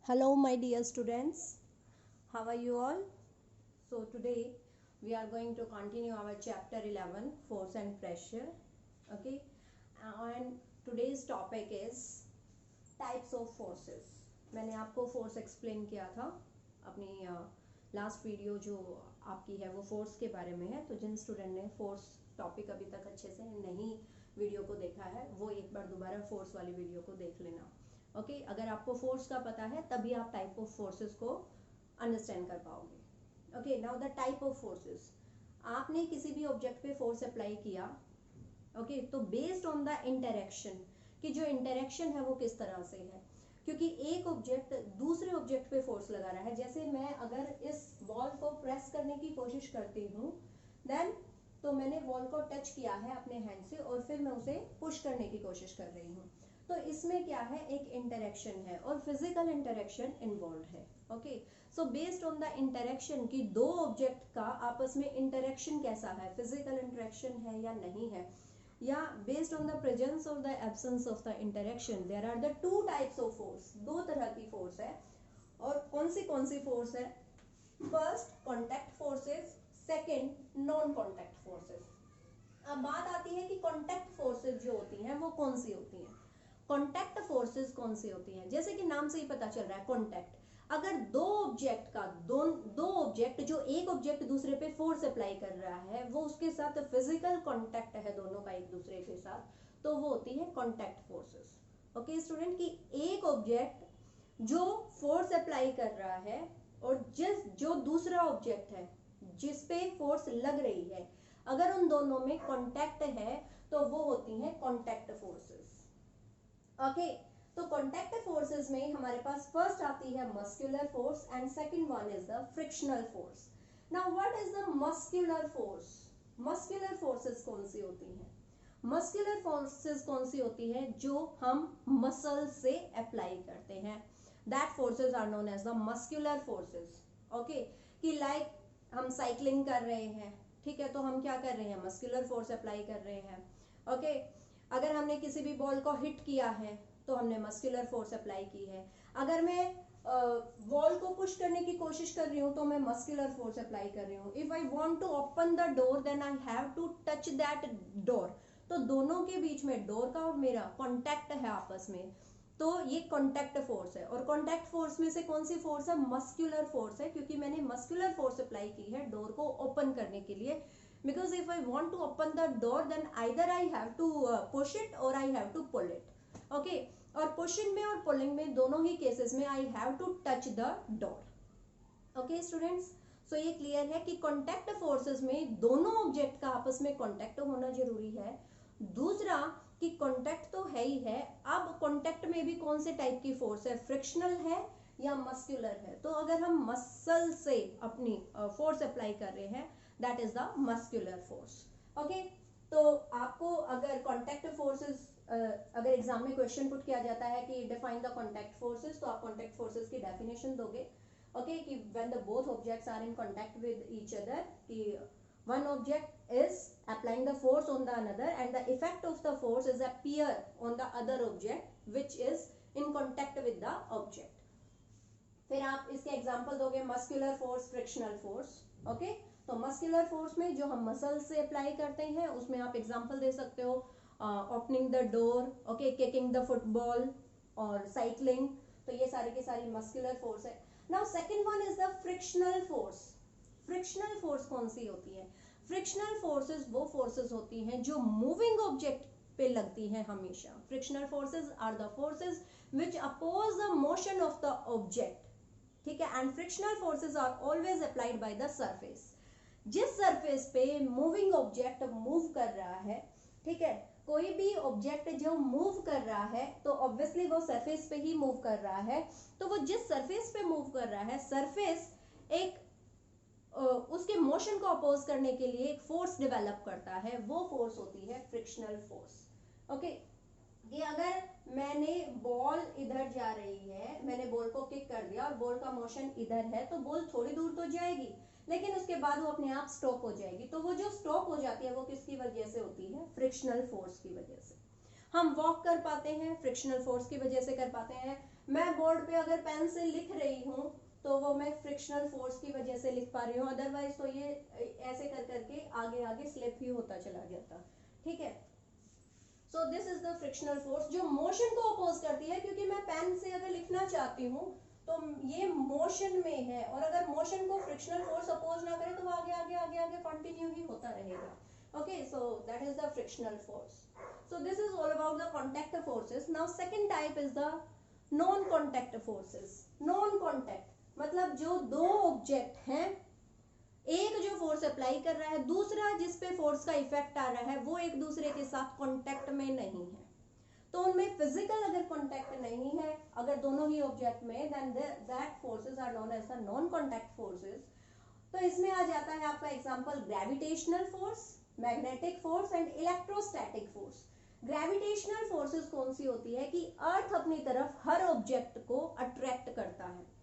Hello, my dear students. How are you all? So, today we are going to continue our chapter 11 Force and Pressure. Okay, and today's topic is types of forces. मैंने आपको force explain किया था अपनी last video जो आपकी है वो force के बारे में है. तो जिन स्टूडेंट ने फोर्स टॉपिक अभी तक अच्छे से नहीं वीडियो को देखा है वो एक बार दोबारा फोर्स वाली वीडियो को देख लेना. ओके अगर आपको फोर्स का पता है तभी आप टाइप ऑफ फोर्सेस को अंडरस्टैंड कर पाओगे. Okay now the type of forces. आपने किसी भी ऑब्जेक्ट पे फोर्स अप्लाई किया. ओके तो बेस्ड ऑन द इंटरेक्शन कि जो इंटरेक्शन है वो किस तरह से है, क्योंकि एक ऑब्जेक्ट दूसरे ऑब्जेक्ट पे फोर्स लगा रहा है. जैसे मैं अगर इस वॉल को प्रेस करने की कोशिश करती हूँ देन तो मैंने वॉल को टच किया है अपने हैंड से और फिर मैं उसे पुश करने की कोशिश कर रही हूँ. तो इसमें क्या है, एक इंटरेक्शन है और फिजिकल इंटरेक्शन इन्वॉल्व है. Okay so based on the interaction कि दो ऑब्जेक्ट का आपस में इंटरेक्शन कैसा है, फिजिकल इंटरेक्शन है या नहीं है, या बेस्ड ऑन द प्रेजेंस और the absence of the interaction there are the two types of force. दो तरह की फोर्स है. और कौन सी फोर्स है? First contact forces, second non contact forces. अब बात आती है कि कॉन्टैक्ट फोर्सेस जो होती हैं वो कौन सी होती हैं. कॉन्टैक्ट फोर्सेस कौन सी होती हैं? जैसे कि नाम से ही पता चल रहा है कॉन्टैक्ट. अगर दो ऑब्जेक्ट का दो ऑब्जेक्ट जो एक ऑब्जेक्ट दूसरे पे फोर्स अप्लाई कर रहा है वो उसके साथ फिजिकल कॉन्टैक्ट है दोनों का एक दूसरे के साथ, तो वो होती है कॉन्टैक्ट फोर्सेस. ओके स्टूडेंट, कि एक ऑब्जेक्ट जो फोर्स अप्लाई कर रहा है और जो दूसरा ऑब्जेक्ट है जिस पे फोर्स लग रही है, अगर उन दोनों में कॉन्टैक्ट है तो वो होती है कॉन्टैक्ट फोर्सेस. ओके तो कॉन्टैक्ट फोर्सेस में हमारे पास फर्स्ट आती है muscular force and second one is the frictional force. Now what is the muscular force? Muscular forces कौन सी होती हैं? मस्कुलर फोर्सेस कौन सी होती है? जो हम मसल से अप्लाई करते हैं, that forces are known as the muscular forces. Okay कि लाइक हम साइकिलिंग कर रहे हैं, ठीक है, तो हम क्या कर रहे हैं? मस्कुलर फोर्स अप्लाई कर रहे हैं. ओके अगर हमने किसी भी बॉल को हिट किया है तो हमने मस्कुलर फोर्स अप्लाई की है. अगर मैं वॉल को पुश करने की कोशिश कर रही हूँ तो मैं मस्कुलर फोर्स अप्लाई कर रही हूँ. If I want to open the door then I have to touch that door. तो दोनों के बीच में डोर का और मेरा कॉन्टैक्ट है आपस में, तो ये कॉन्टैक्ट फोर्स है. और कॉन्टैक्ट फोर्स में से कौन सी फोर्स है? मस्कुलर फोर्स है, क्योंकि मैंने मस्कुलर फोर्स अप्लाई की है डोर को ओपन करने के लिए. Because if I want to open the door then either I have to push it or I have to pull it. Okay और pushing में और pulling में दोनों ही cases में I have to touch the door. Okay students, so ये clear है कि contact forces में दोनों object का आपस में contact होना जरूरी है. दूसरा कि contact तो है ही है, अब contact में भी कौन से type की force है? frictional है या muscular है. तो अगर हम muscle से अपनी force apply कर रहे हैं that is the muscular force. Okay तो आपको अगर contact forces अगर एग्जाम में क्वेश्चन पुट किया जाता है कि डिफाइन द कॉन्टैक्ट फोर्सेस, तो आप कॉन्टैक्ट फोर्सेस की डेफिनेशन दोगे. ओके कि when the both objects are in contact with each other, कि one object is applying the force on the another and the effect of the force is appear on the other object which is in contact with the object. फिर आप इसके example दोगे muscular force, frictional force. Okay तो muscular force में जो हम muscle से apply करते हैं उसमें आप एग्जांपल दे सकते हो opening the door, okay kicking the football और साइकिलिंग. तो ये सारी की सारी मस्कुलर फोर्स है. Now second one is the frictional force. Frictional force कौन सी होती है? फ्रिक्शनल फोर्सेस वो फोर्सेस होती हैं जो मूविंग ऑब्जेक्ट पे लगती हैं हमेशा. Frictional forces are the forces which oppose the motion of the object. ठीक है, and frictional forces are always applied by the surface. जिस सरफेस पे मूविंग ऑब्जेक्ट मूव कर रहा है, ठीक है, कोई भी ऑब्जेक्ट जो मूव कर रहा है तो ऑब्वियसली वो सरफेस पे ही मूव कर रहा है. तो वो जिस सरफेस पे मूव कर रहा है, सरफेस एक उसके मोशन को अपोज करने के लिए एक फोर्स डेवलप करता है, वो फोर्स होती है फ्रिक्शनल फोर्स. ओके कि अगर मैंने बॉल इधर जा रही है, मैंने बॉल को किक कर दिया और बॉल का मोशन इधर है, तो बॉल थोड़ी दूर तो जाएगी लेकिन उसके बाद वो अपने आप स्टॉप हो जाएगी. तो वो जो स्टॉप हो जाती है वो किसकी वजह से होती है? फ्रिक्शनल फोर्स की वजह से. हम वॉक कर पाते हैं, फ्रिक्शनल फोर्स की वजह से कर पाते हैं. मैं बोर्ड पे अगर पेन से लिख रही हूँ तो वो मैं फ्रिक्शनल फोर्स की वजह से लिख पा रही हूँ, अदरवाइज तो ये ऐसे कर करके आगे आगे स्लिप ही होता चला जाता। ठीक है, so this is the frictional force जो मोशन को अपोज करती है, क्योंकि मैं पेन से अगर लिखना चाहती हूँ तो ये मोशन में है, और अगर मोशन को फ्रिक्शनल फोर्स अपोज ना करे तो वो आगे आगे आगे आगे कंटिन्यू ही होता रहेगा। Okay, so that is the frictional force. So this is all about the contact forces. Now second type is the non contact forces. Non contact मतलब जो दो ऑब्जेक्ट हैं, एक जो फोर्स अप्लाई कर रहा है, दूसरा जिस पे फोर्स का इफेक्ट आ रहा है, वो एक दूसरे के साथ कांटेक्ट में नहीं है। तो उनमें फिजिकल अगर कांटेक्ट नहीं है, अगर दोनों ही ऑब्जेक्ट में, then that forces are known as the non contact forces. तो इसमें आ जाता है आपका example gravitational force, magnetic force and electrostatic force. Gravitational forces कौन सी होती है कि अर्थ अपनी तरफ हर ऑब्जेक्ट को अट्रैक्ट करता है।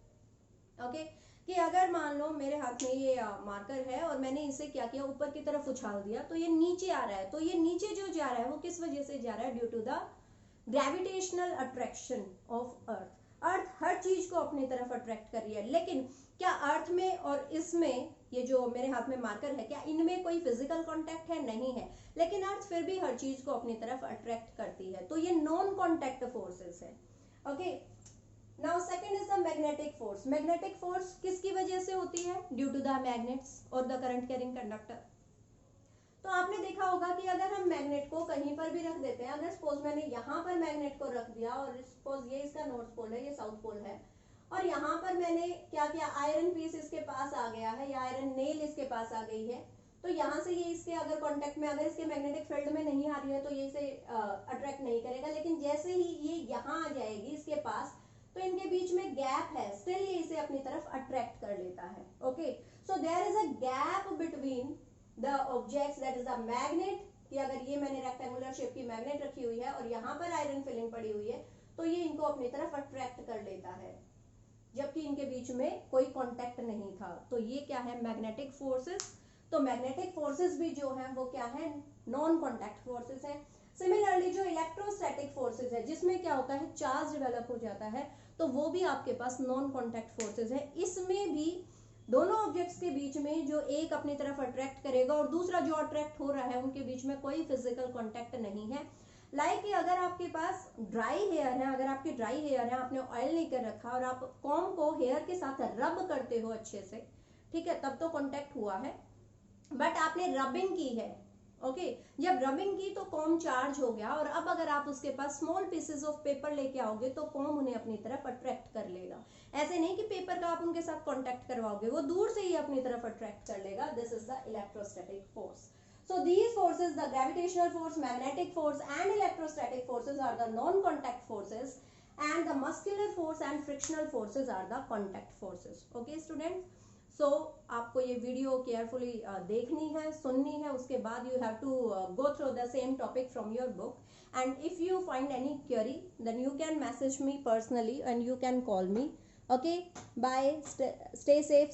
ओके, कि अगर मान लो मेरे हाथ में ये मार्कर है और मैंने इसे क्या किया, ऊपर की तरफ उछाल दिया, तो ये नीचे आ रहा है। तो ये नीचे जो जा रहा है वो किस वजह से जा रहा है? Due to the gravitational attraction of earth. Earth हर चीज को अपनी तरफ अट्रैक्ट कर रही है, लेकिन क्या अर्थ में और इसमें, ये जो मेरे हाथ में मार्कर है, क्या इनमें कोई फिजिकल कांटेक्ट है? नहीं है, लेकिन अर्थ फिर भी हर चीज को अपनी तरफ अट्रैक्ट करती है। तो ये नॉन कांटेक्ट फोर्सेस है। Okay, now second is the magnetic force. Magnetic force किसकी वजह से होती है? ड्यू टू द मैग्नेट्स और द करंट कैरिंग कंडक्टर। तो आपने देखा होगा कि अगर हम मैग्नेट को कहीं पर भी रख देते हैं, अगर सपोज मैंने यहाँ पर मैग्नेट को रख दिया और सपोज ये इसका नॉर्थ पोल है, ये साउथ पोल है, और यहाँ पर मैंने क्या किया, आयरन पीस इसके पास आ गया है या आयरन नेल इसके पास आ गई है, तो यहाँ से ये इसके अगर कांटेक्ट में, अगर इसके मैग्नेटिक फील्ड में नहीं आ रही है तो ये इसे अट्रैक्ट नहीं करेगा, लेकिन जैसे ही ये यहाँ आ जाएगी इसके पास, तो इनके बीच में गैप है, स्टिल ये इसे अपनी तरफ अट्रैक्ट कर लेता है। Okay, so there is a gap between the objects, that is the magnet, कि अगर ये मैंने रेक्टेंगुलर शेप की मैग्नेट रखी हुई है और यहाँ पर आयरन फिलिंग पड़ी हुई है, तो ये इनको अपनी तरफ अट्रैक्ट कर लेता है, जबकि इनके बीच में कोई कांटेक्ट नहीं था। तो ये क्या है? Magnetic forces. तो मैग्नेटिक फोर्सेस भी जो है वो क्या है? नॉन कांटेक्ट फोर्सेस है। सिमिलरली जो इलेक्ट्रोस्टैटिक फोर्सेस है, जिसमें क्या होता है, चार्ज डेवलप हो जाता है, तो वो भी आपके पास नॉन कांटेक्ट फोर्सेस है। इसमें भी दोनों ऑब्जेक्ट्स के बीच में जो एक अपनी तरफ अट्रैक्ट करेगा और दूसरा जो अट्रैक्ट हो रहा है, उनके बीच में कोई फिजिकल कांटेक्ट नहीं है। लाइक अगर आपके पास ड्राई हेयर है, अगर आपकी ड्राई हेयर है, आपने ऑयल नहीं कर रखा और आप कॉम्ब को हेयर के साथ रब करते हो अच्छे से, ठीक है, तब तो कांटेक्ट हुआ है, बट आपने रबिंग की है। ओके, जब रबिंग की तो कॉम चार्ज हो गया, और अब अगर आप उसके पास स्मॉल पीसेस ऑफ पेपर लेके आओगे तो कॉम उन्हें अपनी तरफ अट्रैक्ट कर लेगा। ऐसे नहीं कि पेपर का आप उनके साथ कांटेक्ट करवाओगे, वो दूर से ही अपनी तरफ अट्रैक्ट कर लेगा। This is the electrostatic force. So these forces, the gravitational force, magnetic force and electrostatic forces are the non-contact forces, and the muscular force and frictional forces are the contact forces. Okay students, so आपको ये video carefully देखनी है, सुननी है, उसके बाद you have to go through the same topic from your book, and if you find any query then you can message me personally and you can call me. Okay, bye, stay safe.